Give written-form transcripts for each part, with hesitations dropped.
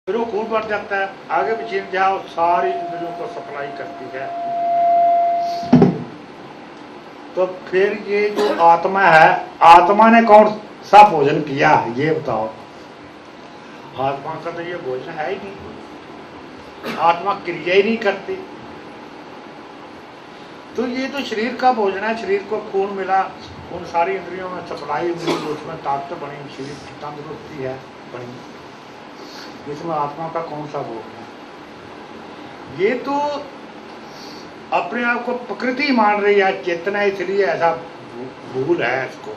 फिर वो खून बढ़ जाता है, आगे मशीन जाओ सारी इंद्रियों को सप्लाई करती है। तो फिर ये जो आत्मा है, आत्मा ने कौन सा भोजन किया ये बताओ। आत्मा का तो ये भोजन है ही नहीं, आत्मा क्रिया ही नहीं करती। तो ये तो शरीर का भोजन है, शरीर को खून मिला, उन सारी इंद्रियों में सप्लाई हुई, उसमें ताकत बनी, शरीर की तंदुरुस्ती है बनी। इसमें आत्मा का कौन सा भोग है? ये तो अपने आप को प्रकृति मान रही है, चेतना, इसलिए ऐसा भूल है इसको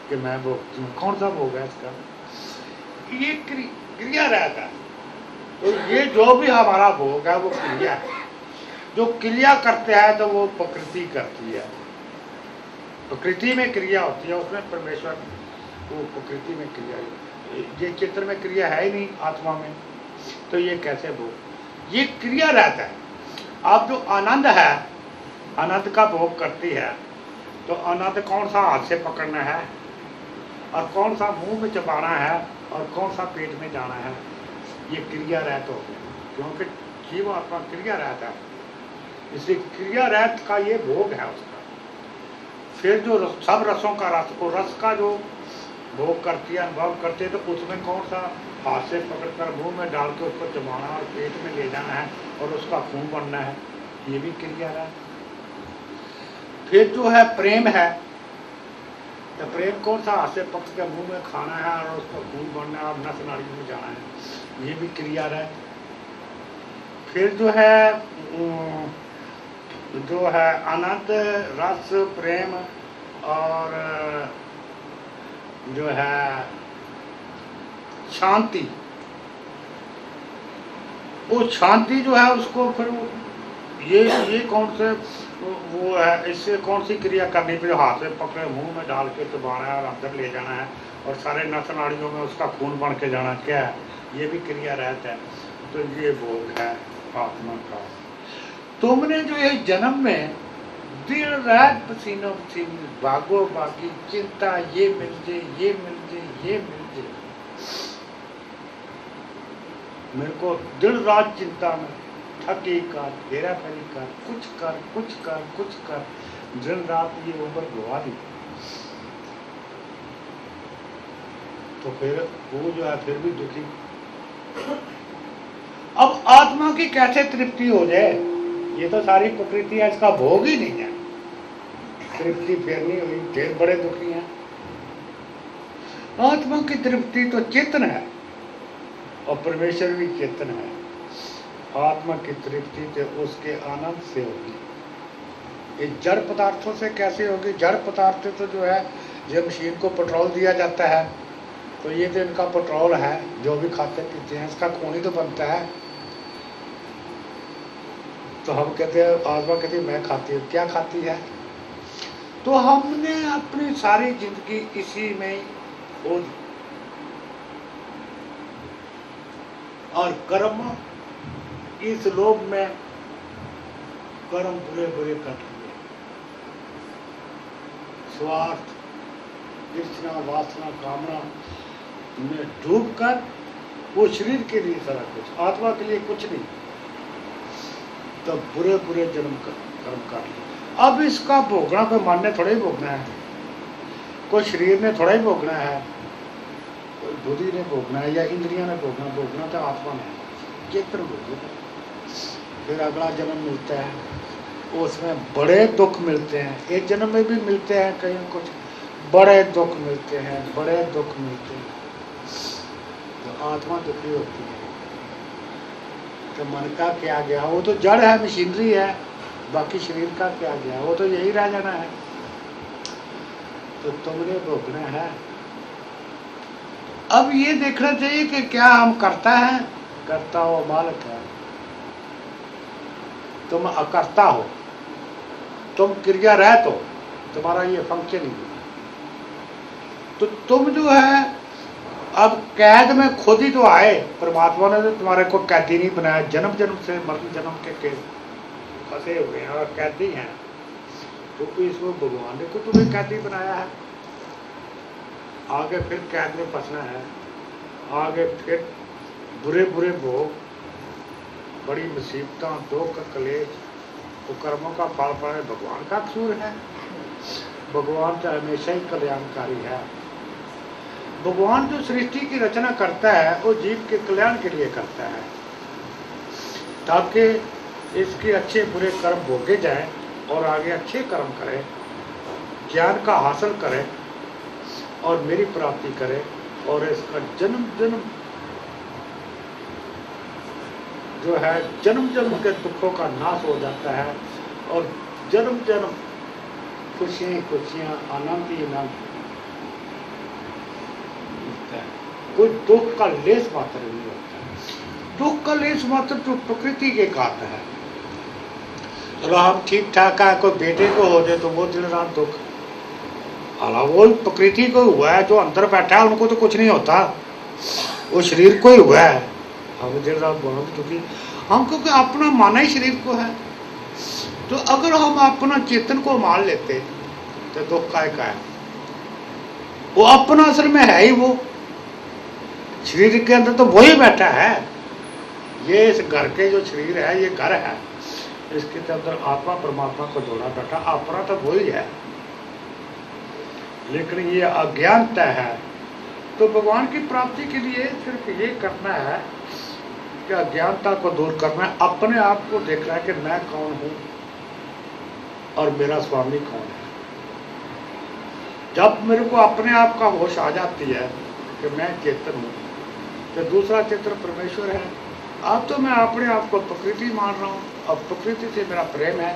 कि मैं भोगती हूँ। कौन सा भोग है इसका? ये क्रिया रहता है। तो ये जो भी हमारा भोग है वो क्रिया है। जो क्रिया करते हैं तो वो प्रकृति करती है। प्रकृति में क्रिया होती है, उसमें परमेश्वर, वो प्रकृति में क्रिया है। ये चित्र में क्रिया है ही नहीं, आत्मा में, तो ये कैसे भोग? ये क्रिया रहता है। अब जो आनंद है, आनंद का भोग करती है, तो आनंद कौन सा हाथ से पकड़ना है और कौन सा मुंह में चबाना है और कौन सा पेट में जाना है, ये क्रिया रहत हो गया। क्योंकि जीव आत्मा क्रिया रहता है, इसलिए क्रिया रहत का ये भोग है उसका। फिर जो सब रसों का रस, को रस का जो भोग करती है, अनुभव करती है, तो उसमें कौन सा हाथ से पकड़कर मुंह में डाल के उसको चबाना और पेट में ले जाना है और उसका खून बनना है, ये भी क्रिया है। फिर जो है प्रेम है, तो प्रेम कौन सा हाथ से पकड़ के मुंह में खाना है और उसका खून बनना है और नस नाड़ी में जाना है, ये भी क्रिया है। फिर जो है अनंत रस, प्रेम और जो है शांति, वो शांति जो है उसको फिर ये कौन से वो है, इससे कौन सी क्रिया करनी फिर? हाथ में पकड़े मुंह में डाल के दबाना है और अंदर ले जाना है और सारे नस नाड़ियों में उसका खून बन के जाना, क्या है? ये भी क्रिया रहता है। तो ये भोग है आत्मा का। तुमने जो ये जन्म में दिन रात पसीनो पसीनी भागो बाकी चिंता, ये मिल जाए, ये मिल जाए, ये मिल जाए, मेरे को दिन रात चिंता में थकी कर, फेरा फेरी कर, कुछ कर, कुछ कर, कुछ कर, दिन रात ये उम्र गवा दी, तो फिर वो जो है फिर भी दुखी। अब आत्मा की कैसे तृप्ति हो जाए? ये तो सारी प्रकृति है, इसका भोग ही नहीं है, तृप्ति फिर नहीं हुई, फिर बड़े दुखी हैं। आत्मा की तृप्ति तो चेतन है और परमेश्वर भी चेतन है। आत्मा की तृप्ति तो उसके आनंद से होगी, ये जड़ पदार्थों से कैसे होगी? जड़ पदार्थ तो जो है, जब मशीन को पेट्रोल दिया जाता है तो ये तो इनका पेट्रोल है, जो भी खाते पीते हैं इसका खून ही तो बनता है। तो हम कहते हैं, आत्मा कहती है मैं खाती हूँ, क्या खाती है? तो हमने अपनी सारी जिंदगी इसी में हो, और कर्म, इस लोभ में कर्म बुरे बुरे कर लिए, स्वार्थ, तृष्णा, वासना, कामना में डूबकर वो शरीर के लिए सारा कुछ, आत्मा के लिए कुछ नहीं, तो बुरे बुरे जन्म कर्म कर लिए। अब इसका भोगना कोई मन ने थोड़ा ही भोगना है, कोई शरीर ने थोड़ा ही भोगना है, कोई बुद्धि ने भोगना है या इंद्रियां ने भोगना, भोगना तो आत्मा ने, चेतन भोगेगा। फिर अगला जन्म मिलता है, उसमें बड़े दुख मिलते हैं, एक जन्म में भी मिलते हैं, कहीं कुछ बड़े दुख मिलते हैं, बड़े दुख मिलते हैं, तो आत्मा दुखी होती है। तो मन का क्या गया? वो तो जड़ है, मशीनरी है, बाकी शरीर का क्या गया? वो तो यही रह जाना है। तो तुमने भोगना है। अब ये देखना चाहिए कि क्या हम करता है, करता हो मालिक है, तुम अकर्ता हो, तुम क्रिया रहत हो, तुम्हारा ये फंक्शन ही है। तो तुम जो है अब कैद में खुद ही तो आए, परमात्मा ने तो तुम्हारे को कैदी नहीं बनाया, जन्म जन्म से मरण जन्म के फंसे हुए हैं और कैदी हैं, तो इसमें भगवान ने को तुम्हें कैदी बनाया है, आगे फिर कैद में फंसना है, आगे फिर बुरे बुरे भोग, बड़ी मुसीबतों, दुख, कलेश, वो कर्मों का फल पाए भगवान का कसूर है? भगवान तो हमेशा ही कल्याणकारी है। भगवान जो सृष्टि की रचना करता है वो जीव के कल्याण के लिए करता है, ताकि इसके अच्छे बुरे कर्म भोगे जाए और आगे अच्छे कर्म करे, ज्ञान का हासिल करे और मेरी प्राप्ति करे, और इसका जन्म जन्म जो है जन्म जन्म के दुखों का नाश हो जाता है और जन्म जन्म खुशियाँ खुशियाँ, आनंद ही आनंद, कोई दुख का लेस मात्र नहीं होता। दुख का लेस मात्र जो प्रकृति के कारण है। चलो हम ठीक ठाक है, कोई बेटे को हो जाए तो वो दिन रात दुख, हालांकि वो प्रकृति को हुआ है, जो अंदर बैठा है उनको तो कुछ नहीं होता, वो शरीर को ही हुआ है। हम दिन रात बहुत दुखी हम, क्योंकि अपना माना ही शरीर को है। तो अगर हम अपना चेतन को मान लेते तो दुख का है, वो अपना असल में है ही, वो शरीर के अंदर तो वही बैठा है। ये इस घर के जो शरीर है ये घर है, इसके अंदर आत्मा परमात्मा को जोड़ा बैठा, अपना तो वही है, लेकिन ये अज्ञानता है। तो भगवान की प्राप्ति के लिए सिर्फ ये करना है कि अज्ञानता को दूर करना है, अपने आप को देखना है कि मैं कौन हूँ और मेरा स्वामी कौन है। जब मेरे को अपने आप का होश आ जाती है कि मैं चेतन हूँ, तो दूसरा चेतन परमेश्वर है। अब तो मैं अपने आप को प्रकृति मान रहा हूँ, अब प्रकृति से मेरा प्रेम है,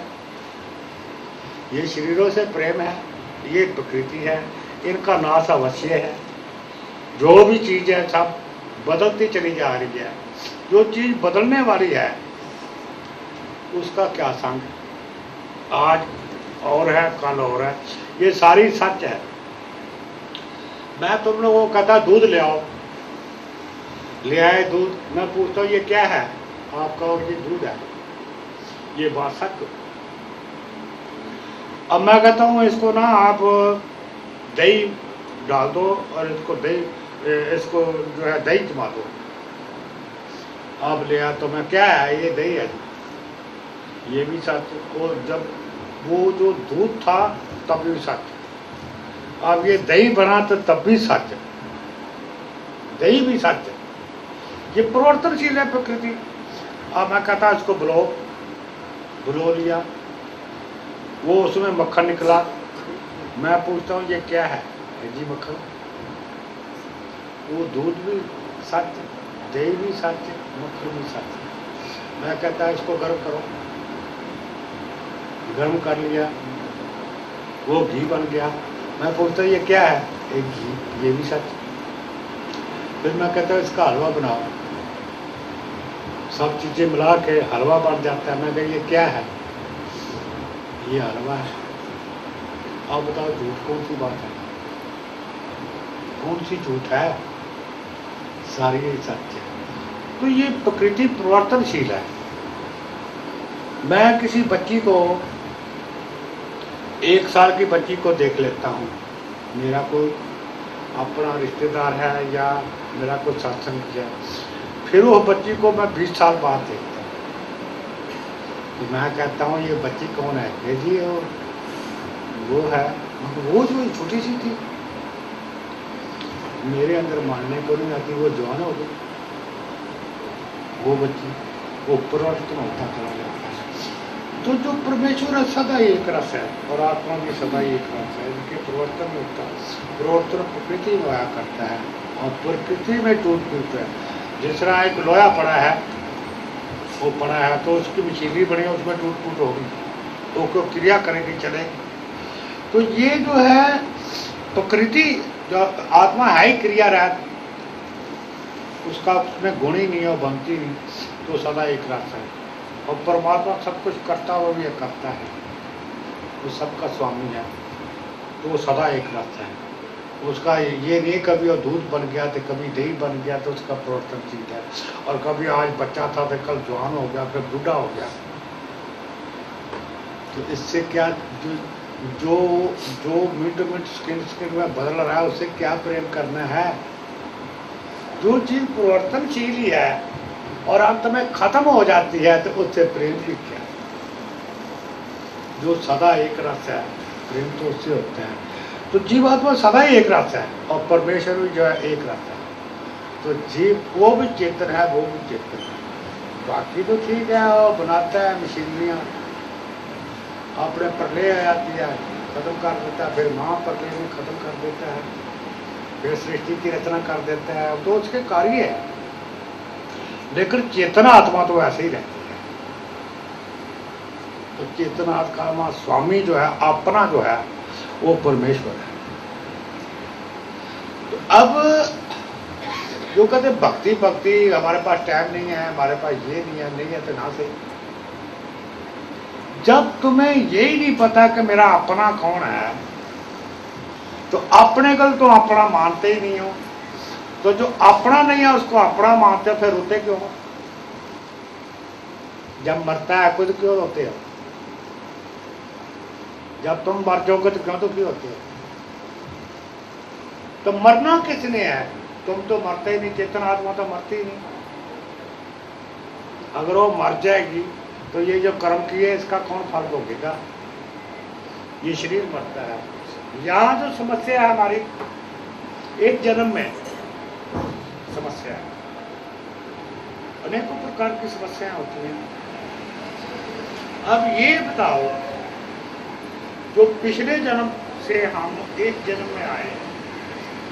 ये शरीरों से प्रेम है, ये प्रकृति है, इनका नाश अवश्य है। जो भी चीज़ है सब बदलती चली जा रही है, जो चीज़ बदलने वाली है उसका क्या संग, आज और है कल और है, ये सारी सच है। मैं तुम लोगों को कहता दूध ले आओ, ले आए दूध, मैं पूछता हूँ ये क्या है आपका, और ये दूध है, ये बात सच। अब मैं कहता हूँ इसको ना आप दही डाल दो और इसको दही, इसको जो है दही जमा दो, अब ले आ तो मैं क्या है ये दही है, ये भी सच। और जब वो जो दूध था तब भी सच, अब ये दही बना तो तब भी सच, दही भी सच, ये परिवर्तनशील है प्रकृति। अब मैं कहता इसको बुलो लिया, वो उसमें मक्खन निकला, मैं पूछता हूँ ये क्या है जी मक्खन, वो दूध भी सच, दही भी सच, मक्खन भी सच। मैं कहता इसको गर्म करो, गर्म कर लिया, वो घी बन गया, मैं पूछता ये क्या है, एक घी, ये भी सच। फिर मैं कहता इसका हलवा बनाओ, सब चीज़ें मिला के हलवा बन जाता है। मैं कहता ये क्या है, ये हलवा है। आप बताओ झूठ कौन सी बात है, कौन सी झूठ है, सारी ही सच है। तो ये प्रकृति परिवर्तनशील है। मैं किसी बच्ची को, 1 साल की बच्ची को देख लेता हूँ, मेरा कोई अपना रिश्तेदार है या मेरा कोई सत्संग है, फिर वो बच्ची को मैं 20 साल बाद देखता हूँ, तो मैं कहता हूँ ये बच्ची कौन है, ये जी वो है, वो जो छोटी सी थी, मेरे अंदर मानने को नहीं आती, वो जवान हो गई, वो बच्ची, वो परिवर्तन होता चला जाता है। तो जो परमेश्वर है सदा एक रस है और आत्मा भी सदा एक रस है, इनके परिवर्तन में होता है। परिवर्तन प्रकृति में आया करता है और प्रकृति में टूट फूट है। जिस तरह एक लोहा पड़ा है, वो पड़ा है तो उसकी मशीनरी बनी, उसमें टूट फूट होगी, तो उसको क्रिया करेगी, चलेगी। तो ये जो है प्रकृति, जो आत्मा है ही क्रिया रहित, उसका उसमें गुण ही नहीं है, बनती नहीं, तो सदा एक रस है। और परमात्मा सब कुछ करता हुआ भी करता है, वो सबका स्वामी है, तो वो सदा एक रस है। उसका ये नहीं कभी वो दूध बन गया तो कभी दही बन गया, तो उसका परिवर्तनशील है। और कभी आज बच्चा था तो कल जवान हो गया, फिर बूढ़ा हो गया। तो इससे क्या, जो मिनट मिनट स्किन में बदल रहा है, उससे क्या प्रेम करना है। जो चीज परिवर्तनशील ही है और अंत में खत्म हो जाती है, तो उससे प्रेम भी क्या। जो सदा एक रस है, प्रेम तो उससे होते हैं। तो जीवात्मा सदा ही एक रस है और परमेश्वर भी जो है एक रस है। तो जीव वो भी चेतन है, वो भी चेतन है। बाकी तो ठीक है, वो बनाता है मशीनरियाँ, अपने प्रलय आ जाती है, खत्म कर देता है, फिर महा प्रलय में खत्म कर देता है, फिर सृष्टि की रचना कर देता है। तो उसके कार्य है, लेकिन चेतना आत्मा तो ऐसे ही रहती है। तो चेतना आत्मा स्वामी जो है, अपना जो है, वो परमेश्वर है। तो अब जो कहते भक्ति भक्ति, हमारे पास टाइम नहीं है, हमारे पास ये नहीं है तो ना सही। जब तुम्हें यही नहीं पता कि मेरा अपना कौन है, तो अपने को तो अपना मानते ही नहीं हो। तो जो अपना नहीं है उसको अपना मानते हो, फिर रोते क्यों हो? जब मरता है खुद क्यों रोते हो? जब तुम मर जाओगे तो क्यों दुखी होते हो? तो मरना किसने है? तुम तो मरते ही नहीं, चेतन आत्मा तो मरती ही नहीं। अगर वो मर जाएगी तो ये जो कर्म किए इसका कौन फल भोगेगा? ये शरीर मरता है। यहाँ जो समस्या है हमारी, एक जन्म में समस्या है, अनेकों प्रकार की समस्याएं होती हैं। अब ये बताओ, जो पिछले जन्म से हम एक जन्म में आए,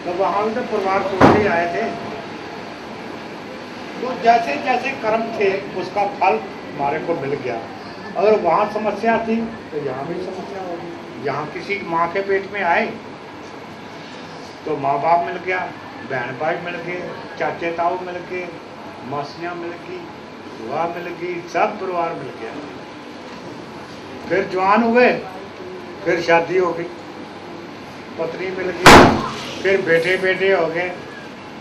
तो वहां भी तो परिवार तोड़ते आए थे। तो जैसे जैसे कर्म थे उसका फल हमारे को मिल गया। अगर वहां समस्या थी तो यहाँ भी समस्या होगी। यहाँ किसी माँ के पेट में आए तो माँ बाप मिल गया, बहन भाई मिल गए, चाचे ताऊ मिल गए, मासियाँ मिल गई, बुआ मिल गई, सब परिवार मिल गया। फिर जवान हुए, फिर शादी हो गई, पत्नी मिल गई, फिर बेटे बेटे हो गए,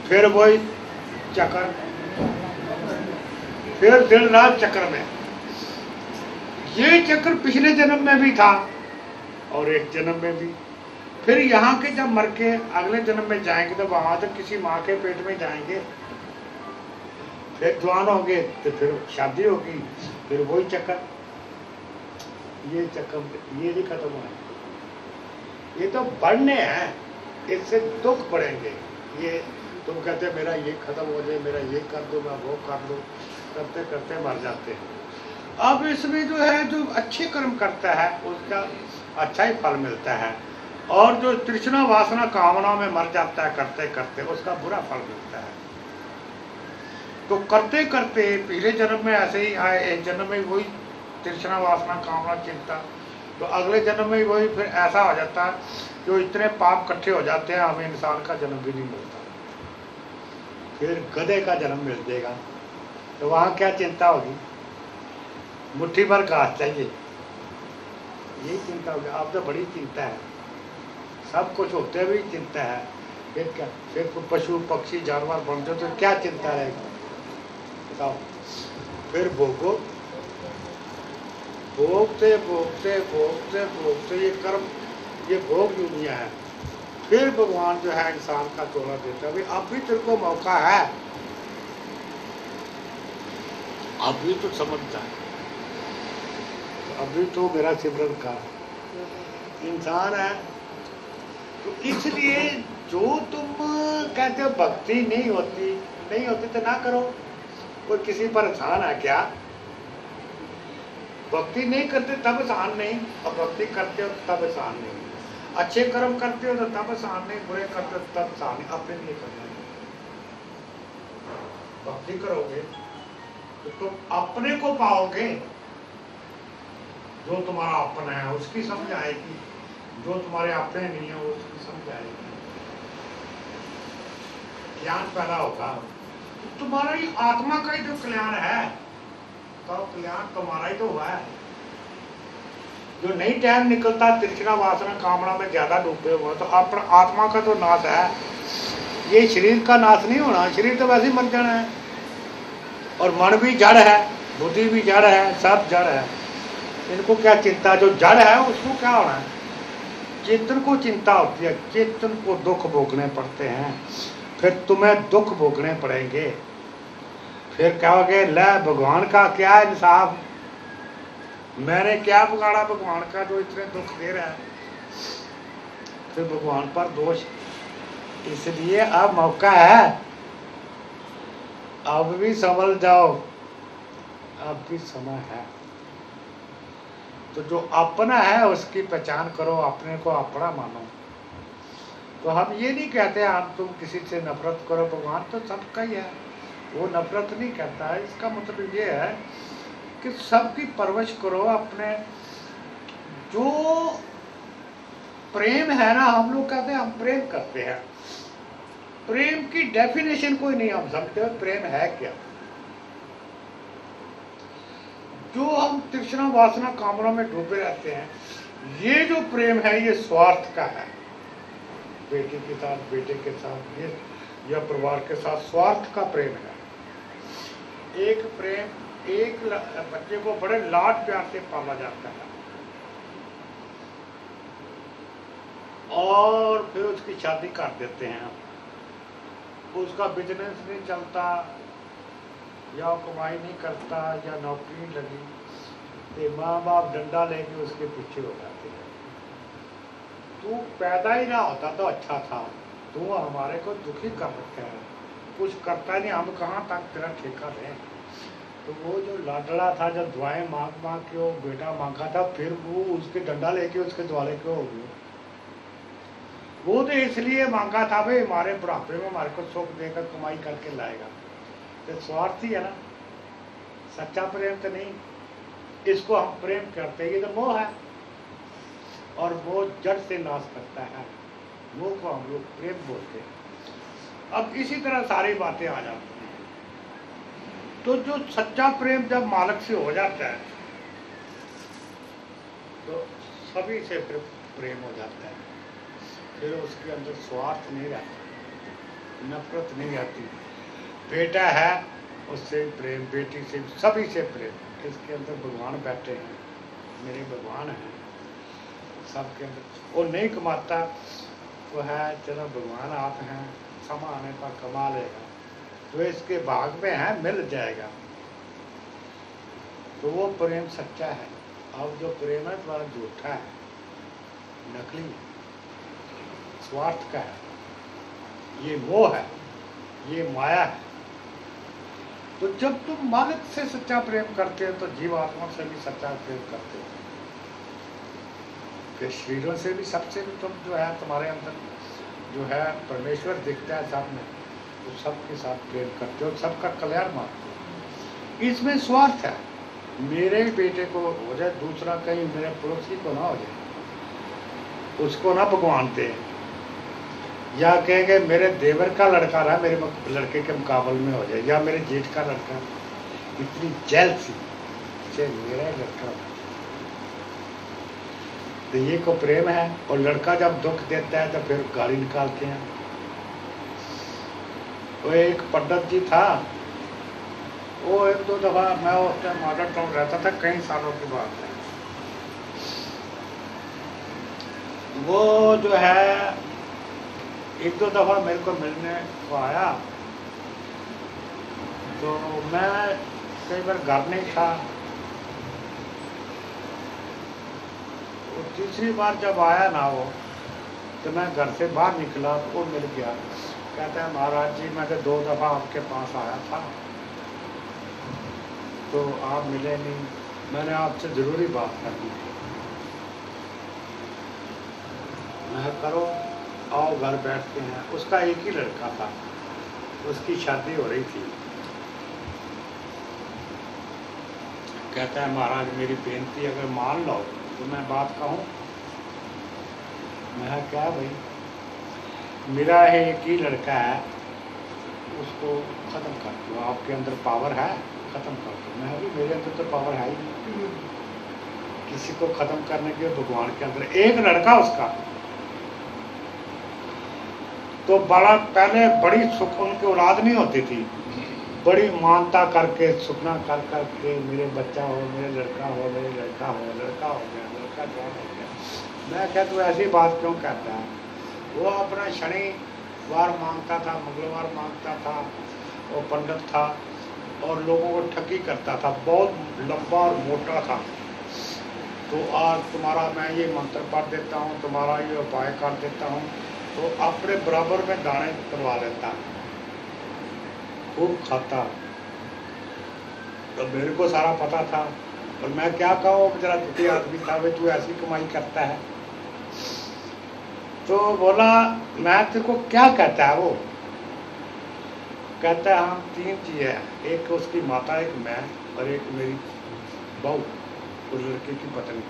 फिर वही चक्कर, फिर दिन रात चक्कर में। ये चक्कर पिछले जन्म में भी था और एक जन्म में भी। फिर यहाँ के जब मर के अगले जन्म में जाएंगे तो वहां तक किसी माँ के पेट में जाएंगे, फिर जवान होंगे तो फिर शादी होगी, फिर वही चक्कर। ये चक्कर ये नहीं खत्म हुआ, ये तो बढ़ने हैं, इससे दुख बढ़ेंगे। ये तुम कहते मेरा ये खत्म हो जाए, मेरा ये कर दो, मैं वो कर दो, करते करते मर जाते हैं। अब इसमें जो है, जो अच्छे कर्म करता है उसका अच्छा ही फल मिलता है, और जो तृष्णा वासना कामना में मर जाता है करते करते, उसका बुरा फल मिलता है। तो करते करते पिछले जन्म में ऐसे ही आए, एक जन्म में वही तृष्णा वासना कामना चिंता, तो अगले जन्म में वही फिर ऐसा हो जाता है, जो इतने पाप इकट्ठे हो जाते हैं, हमें इंसान का जन्म भी नहीं मिलता, फिर गधे का जन्म मिल जाएगा। तो वहाँ क्या चिंता होगी? मुट्ठी भर घास चाहिए, यही चिंता होगी। अब तो बड़ी चिंता है, सब कुछ होते हुए चिंता है, फिर क्या? फिर पशु पक्षी जानवर बन जाओ तो क्या चिंता रहेगी बताओ? फिर भोगो, भोगते भोगते भोगते भोगते ये कर्म, ये भोग दुनिया है। फिर भगवान जो है इंसान का तोड़ा देता है, अब भी तेरे को मौका है, अभी तो समझता है, अभी तो मेरा सिमरन का इंसान है। तो इसलिए जो तुम कहते हो भक्ति नहीं होती तो ना करो। कोई किसी पर एहसान है क्या? भक्ति नहीं करते तब एहसान नहीं, और भक्ति करते हो तब एहसान नहीं। अच्छे कर्म करते हो तो तब एहसान नहीं, बुरे करते हो तब एहसान नहीं। अपने लिए करना है। भक्ति करोगे तो तुम अपने को पाओगे, जो तुम्हारा अपना है उसकी समझ आएगी, जो तुम्हारे अपने नहीं है उसकी समझ आएगी, ज्ञान पैदा होगा। तो तुम्हारा ही आत्मा का ही जो कल्याण है, तो कल्याण तुम्हारा ही तो हुआ है। जो नहीं टाइम निकलता तृष्णा वासना कामना में ज्यादा डूबे हुए, तो अपना आत्मा का तो नाश है। ये शरीर का नाश नहीं होना, शरीर तो वैसे ही मर जाना है, और मन भी जड़ है, बुद्धि भी जड़ है, सब जड़ है। इनको क्या चिंता? जो जड़ है उसको क्या होना है? चेतन को चिंता होती है, चेतन को दुख भोगने पड़ते हैं, फिर तुम्हें दुख भोगने पड़ेंगे। फिर कहोगे ले भगवान का क्या इंसाफ, मैंने क्या बिगाड़ा भगवान का जो इतने दुख दे रहा है। फिर भगवान पर दोष। इसलिए अब मौका है, अब भी संभल जाओ, अब भी समय है। तो जो अपना है उसकी पहचान करो, अपने को अपना मानो। तो हम ये नहीं कहते हम तुम किसी से नफरत करो, भगवान तो सबका ही है, वो नफरत नहीं कहता है। इसका मतलब ये है कि सबकी परवरिश करो। अपने जो प्रेम है ना, हम लोग कहते हैं हम प्रेम करते हैं, प्रेम की डेफिनेशन कोई नहीं हम समझते प्रेम है क्या। जो हम तृष्णा वासना कामना में डूबे रहते हैं, ये जो प्रेम है ये स्वार्थ का है। बेटी के साथ, बेटे के साथ, ये या परिवार के साथ स्वार्थ का प्रेम है। एक प्रेम, एक बच्चे को बड़े लाड प्यार से पाला जाता है और फिर उसकी शादी कर देते हैं, उसका बिजनेस नहीं चलता या कमाई नहीं करता या नौकरी नहीं लगी, तो माँ बाप डंडा लेके उसके पीछे हो जाते हैं। तू पैदा ही ना होता तो अच्छा था, तू हमारे को दुखी कर रखा है, कुछ करता नहीं, हम कहाँ तक तेरा ठेका लें। तो वो जो लाडला था, जब दुआएं मांग मांग के वो बेटा मांगा था, फिर वो उसके डंडा लेके उसके द्वारे क्यों हो गए। वो तो इसलिए मांगा था भाई हमारे बुढ़ापे में हमारे को सुख देकर कमाई करके लाएगा। तो स्वार्थी है ना, सच्चा प्रेम तो नहीं। इसको हम प्रेम करते हैं, ये तो मोह है और वो जड़ से नाश करता है। मोह को हम लोग प्रेम बोलते हैं। अब इसी तरह सारी बातें आ जाती हैं। तो जो सच्चा प्रेम जब मालिक से हो जाता है तो सभी से फिर प्रेम हो जाता है। फिर उसके अंदर स्वार्थ नहीं रहता, नफरत नहीं रहती। बेटा है उससे प्रेम, बेटी से, सभी से प्रेम। इसके अंदर भगवान बैठे हैं, मेरे भगवान हैं सबके अंदर। वो नहीं कमाता वो है, चलो भगवान आप हैं, समय आने पर कमा लेगा, तो इसके भाग में है, मिल जाएगा। तो वो प्रेम सच्चा है। अब जो प्रेम है तुम्हारा झूठा है, नकली है, स्वार्थ का है, ये मोह है, ये माया है। तो जब तुम मालिक से सच्चा प्रेम करते हो तो जीवात्मा से भी सच्चा प्रेम करते हो, फिर शरीरों से भी, सबसे भी तुम जो है तुम्हारे अंदर जो है परमेश्वर दिखता है सब में, तो सबके साथ प्रेम करते हो, सबका कल्याण मानते हो। इसमें स्वार्थ है, मेरे बेटे को हो जाए, दूसरा कहीं मेरे पड़ोसी को ना हो जाए, उसको ना भगवान दे, या कहेंगे मेरे देवर का लड़का रहा मेरे लड़के के मुकाबले में हो जाए, या मेरे जेठ का लड़का, इतनी जेलसी से मेरा लड़का। तो ये को प्रेम है। और लड़का जब दुख देता है तो फिर गाली निकालते हैं। वो एक पंडित जी था, वो एक दो दफा, मैं उस टाइम मॉडर्न टाउन रहता था, कई सालों की बात है, वो जो है एक दो दफा मेरे को मिलने को आया। तो मैं कई बार घर नहीं था, तो तीसरी बार जब आया ना वो, तो मैं घर से बाहर निकला तो वो मिल गया। कहता है महाराज जी मैं तो 2 दफा आपके पास आया था तो आप मिले नहीं, मैंने आपसे जरूरी बात करनी थी। मैं करो, आओ घर बैठते हैं। उसका एक ही लड़का था, उसकी शादी हो रही थी। कहता है महाराज मेरी बेनती अगर मान लो तो मैं बात कहूँ। मैं क्या भाई, मेरा है एक ही लड़का है, उसको ख़त्म कर दो, आपके अंदर पावर है, ख़त्म कर दो। मैं अभी मेरे अंदर तो पावर है ही नहीं, किसी को ख़त्म करने के भगवान के अंदर एक लड़का उसका। तो बड़ा पहले बड़ी सुख उनकी औलाद नहीं होती थी, बड़ी मानता करके सुखना कर करके मेरे बच्चा हो, मेरे लड़का हो, मेरे लड़का हो, लड़का हो गया, लड़का जवान हो गया। मैं क्या तू ऐसी बात क्यों कहता है। वो अपना शनि वार मांगता था, मंगलवार मांगता था, वो पंडित था और लोगों को ठगी करता था, बहुत लंबा और मोटा था। तो आज तुम्हारा मैं ये मंत्र पढ़ देता हूँ, तुम्हारा ये उपाय कर देता हूँ, तो अपने बराबर में दाने करवा लेता, खूब खाता। तो मेरे को सारा पता था, और मैं क्या कहूँ, बेचारा दुखी आदमी था, वे तू ऐसी कमाई करता है। तो बोला मैं तेरे को क्या कहता है? वो कहता है हम 3 चीज़ है, एक उसकी माता, एक मैं और एक मेरी बहू, उस लड़के की पत्नी।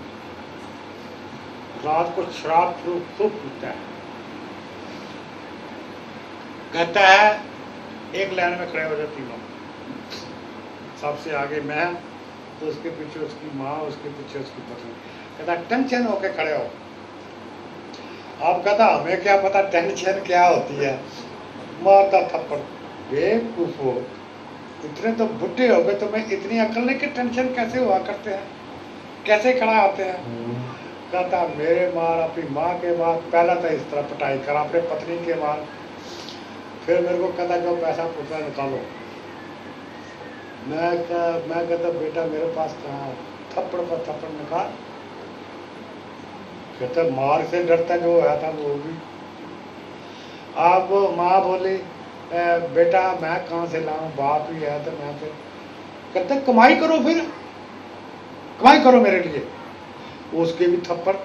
रात को शराब खूब पीता है। कहता है एक लाइन में खड़े हो जाओ तीनों, सबसे आगे मैं, तो उसके पीछे उसकी माँ, उसके पीछे उसकी पत्नी। कहता टेंशन होके खड़े हो। आप कहता हमें क्या पता टेंशन क्या होती है, मारता थप्पड़। बेवकूफ हो, इतने तो बुढ़े हो गए, तुम्हें इतनी अकल नहीं कि टेंशन कैसे हुआ करते हैं, कैसे खड़ा होते हैं। कहता मेरे मार अपनी माँ के बाद पहला तो इस तरह पिटाई करा, अपने पत्नी के बाद, फिर मेरे को कहता जो पैसा पूछा निकालो। मैं कहता बेटा मेरे पास कहाँ, थप्पड़ पर थप्पड़ निकाल। कहता मार से डरता जो आया था वो भी। आप माँ बोली बेटा मैं कहाँ से लाऊं, बाप ही है तो मैं फिर। कहते कमाई करो, फिर कमाई करो मेरे लिए। उसके भी थप्पड़,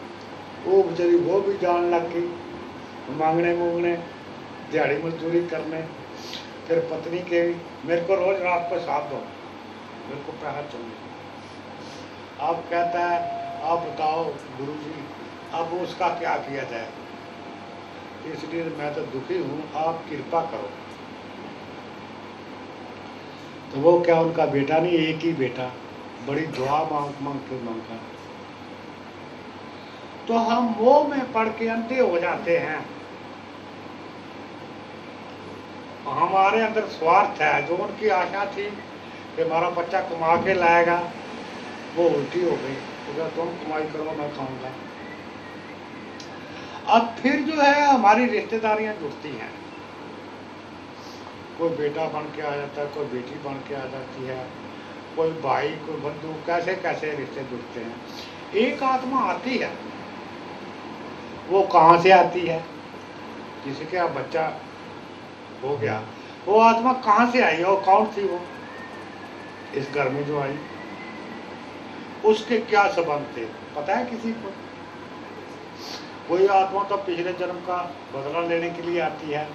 वो बेचारी वो भी जान लग गई मांगने मूंगने, दिहाड़ी मजदूरी करने। फिर पत्नी के भी, मेरे को रोज रात को साथ दो, मेरे को पैसा चाहिए। आप कहता है आप बताओ गुरुजी अब उसका क्या किया जाए, इसलिए मैं तो दुखी हूँ, आप कृपा करो। तो वो क्या उनका बेटा नहीं, एक ही बेटा, बड़ी दुआ मांग मांग के मांगा। तो हम मोह में पड़ के अंधे हो जाते हैं। हमारे अंदर स्वार्थ है, जो उनकी आशा थी कि हमारा बच्चा कमा के लाएगा, वो उल्टी हो गई। तो तुम कमाई करो मैं खाऊंगा। अब फिर जो है हमारी रिश्तेदारियां जुड़ती हैं, कोई बेटा बन के आ जाता है, कोई बेटी बन के आ जाती है, कोई भाई, कोई बंधु, कैसे कैसे रिश्ते जुड़ते हैं। एक आत्मा आती है, वो कहाँ से आती है? किसी का बच्चा हो गया, वो आत्मा कहाँ से आई, और कौन थी वो इस घर में जो आई, उसके क्या संबंध थे, पता है किसी को? कोई आत्मा तो पिछले जन्म का बदला लेने के लिए आती है,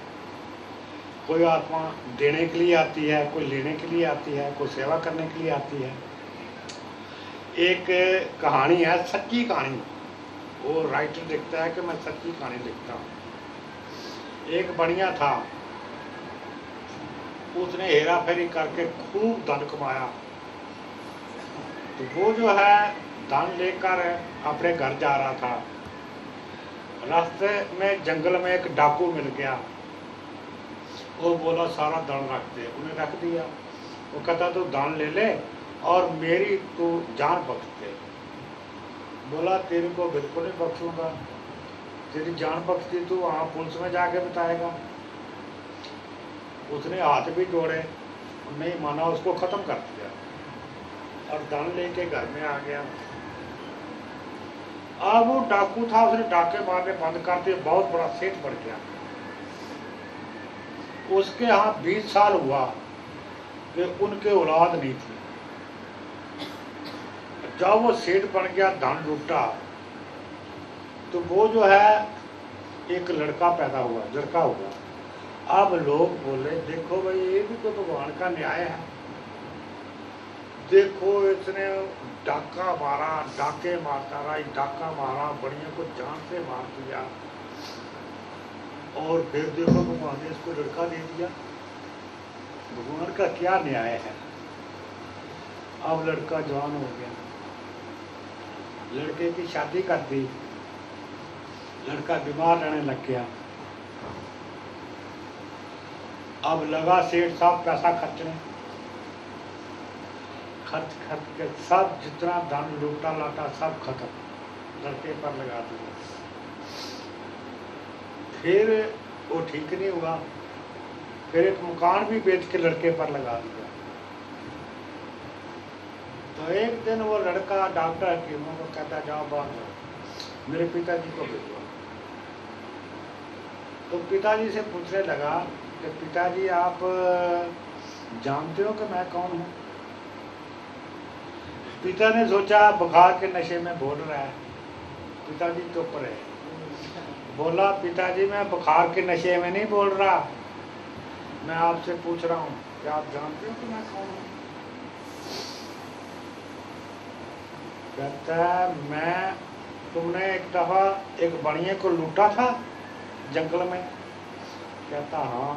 कोई आत्मा देने के लिए आती है, कोई लेने के लिए आती है, कोई सेवा करने के लिए आती है। एक कहानी है, सच्ची कहानी, वो राइटर लिखता है कि मैं सच्ची कहानी लिखता हूँ। एक बढ़िया था, उसने हेरा फेरी करके खूब धन कमाया। तो वो जो है धन लेकर अपने घर जा रहा था, रास्ते में जंगल में एक डाकू मिल गया। वो बोला सारा धन रख दे, उन्हें रख दिया। वो कहता तू धन ले ले और मेरी तू जान बख्श दे। बोला तेरे को बिल्कुल नहीं बख्शूंगा, तेरी जान बख्श दी तू वहाँ पुलिस में जाके बताएगा। उसने हाथ भी जोड़े, नहीं माना, उसको खत्म कर दिया और धन लेके घर में आ गया। अब वो डाकू था, उसने डाके मारने बंद कर दिए, बहुत बड़ा सेठ बढ़ गया। उसके यहाँ 20 साल हुआ कि उनके औलाद नहीं थी। जब वो सेठ बन गया, धन लूटा, तो वो जो है एक लड़का पैदा हुआ, लड़का हुआ। अब लोग बोले देखो भाई ये भी तो भगवान का न्याय है, देखो इसने डाका मारा, डाके मारता रहा, डाका मारा, बढ़िया को जान से मार दिया, और फिर देखो भगवान ने इसको लड़का दे दिया। भगवान का क्या न्याय है। अब लड़का जवान हो गया, लड़के की शादी कर दी, लड़का बीमार रहने लग गया। अब लगा सेठ साहब पैसा खर्चने, खर्च के सब जितना धन लूटा लाटा सब खत्म, लड़के पर लगा दिया। फिर वो ठीक नहीं हुआ। फिर एक मकान भी बेच के लड़के पर लगा दिया। तो एक दिन वो लड़का डॉक्टर हकीमों को कहता जाओ बाहर जाओ, मेरे पिताजी को भेजो। तो पिताजी से पूछने लगा कि पिताजी आप जानते हो कि मैं कौन हूँ? पिता ने सोचा बुखार के नशे में बोल रहा है। पिताजी चुप रहे। बोला पिताजी मैं बुखार के नशे में नहीं बोल रहा, मैं आपसे पूछ रहा हूँ कि आप जानते हो कि मैं कौन हूँ? कहता है मैं, तुमने एक दफा एक बढ़िया को लूटा था जंगल में? कहता हाँ।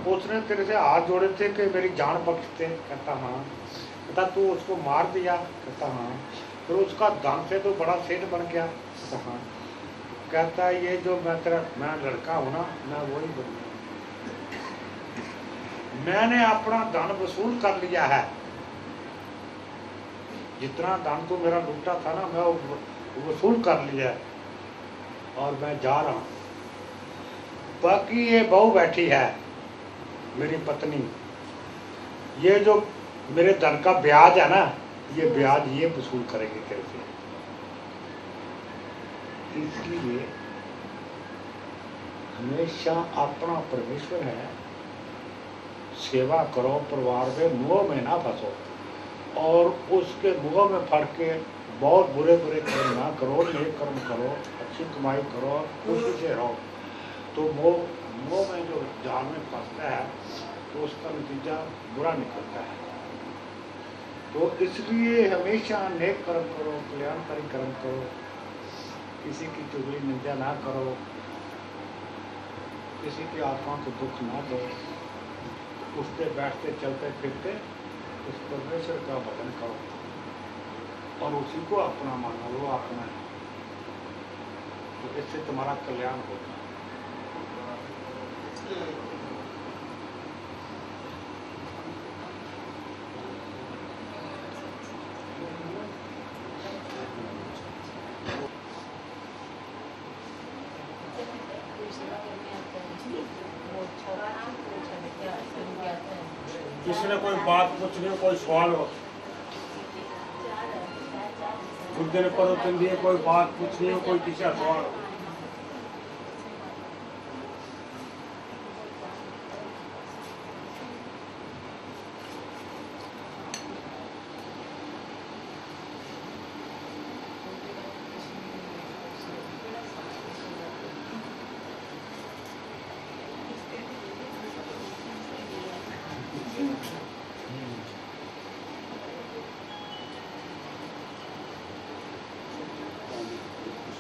तो उसने तेरे से हाथ जोड़े थे कि मेरी जान बख्शते? कहता हाँ। कहता तू उसको मार दिया? कहता हाँ। फिर उसका धन से तो बड़ा सेठ बन गया? कहता हाँ। कहता ये जो मैं लड़का हूँ ना, मैं वही बन गया। मैंने अपना धन वसूल कर लिया है, जितना धन तो मेरा लूटा था ना, मैं वसूल कर लिया है और मैं जा रहा हूँ। बाकी ये बहू बैठी है मेरी पत्नी, ये जो मेरे धन का ब्याज है ना, ये ब्याज ये वसूल करेगी तेरे से। इसलिए हमेशा अपना परमेश्वर है, सेवा करो, परिवार में मोह में ना फंसो और उसके मोह में फंस के बहुत बुरे बुरे कर्म ना करो, नेक कर्म करो, अच्छी कमाई करो, खुशी से रहो। तो मोह में जो जाल में फंसता है तो उसका नतीजा बुरा निकलता है। तो इसलिए हमेशा नेक कर्म करो, कल्याणकारी कर्म करो, किसी की चुगली निंदा ना करो, किसी की आत्मा को दुख ना दो, उठते बैठते चलते फिरते उस परमेश्वर का भजन करो और उसी को अपना मानो, वो अपना है। तो इससे तुम्हारा कल्याण होगा। किसी ने कोई बात पूछनी हो, कोई सवाल हो, कुछ दिन पर कोई बात पूछनी हो, कोई किसी का सवाल हो।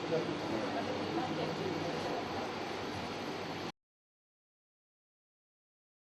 Thank you.